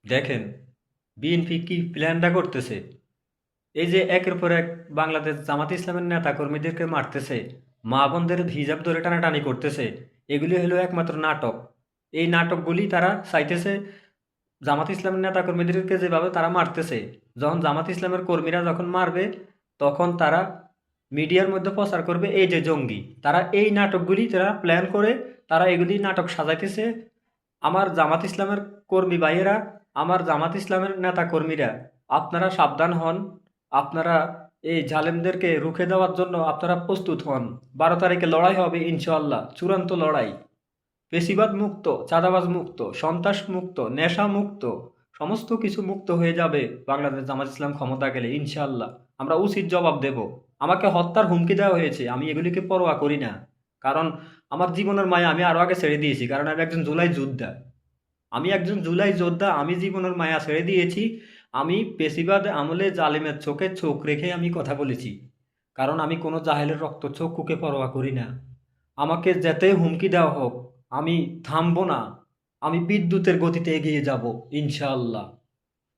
দেখেন বিএনপি কি প্ল্যানটা করতেছে। এই যে একের পর এক বাংলাদেশ জামাত ইসলামের নেতা কর্মীদেরকে মারতেছে, মা বোনদের হিজাব ধরে টানাটানি করতেছে, এগুলি হলো একমাত্র নাটক। এই নাটকগুলি তারা চাইতেছে জামাত ইসলামের নেতা কর্মীদেরকে যেভাবে তারা মারতেছে, যখন জামাত ইসলামের কর্মীরা যখন মারবে তখন তারা মিডিয়ার মধ্যে প্রচার করবে এই যে জঙ্গি। তারা এই নাটকগুলি তারা প্ল্যান করে তারা এগুলি নাটক সাজাইতেছে। আমার জামাত ইসলামের কর্মী ভাইয়েরা, আমার জামাত ইসলামের নেতা কর্মীরা, আপনারা সাবধান হন। আপনারা এই জালেমদেরকে রুখে দেওয়ার জন্য আপনারা প্রস্তুত হন। 12 তারিখে লড়াই হবে ইনশাআল্লাহ, চূড়ান্ত লড়াই। পেশিবাদ মুক্ত, চাঁদাবাজ মুক্ত, সন্ত্রাস মুক্ত, নেশা মুক্ত, সমস্ত কিছু মুক্ত হয়ে যাবে বাংলাদেশ জামাত ইসলাম ক্ষমতা গেলে ইনশাআল্লাহ। আমরা উচিত জবাব দেব। আমাকে হত্যার হুমকি দেওয়া হয়েছে, আমি এগুলিকে পরোয়া করি না। কারণ আমার জীবনের মায়া আমি আরো আগে ছেড়ে দিয়েছি, কারণ আমি একজন জুলাই যোদ্ধা। আমি একজন জুলাই যোদ্ধা, আমি জীবনের মায়া ছেড়ে দিয়েছি। আমি পেশিবাদ আমলে জালিমের চোখে চোখ রেখে আমি কথা বলেছি, কারণ আমি কোনো জাহেলের রক্ত চক্ষুকে পরোয়া করি না। আমাকে যেতে হুমকি দেওয়া হোক, আমি থামবো না। আমি বিদ্যুতের গতিতে এগিয়ে যাব ইনশাআল্লাহ।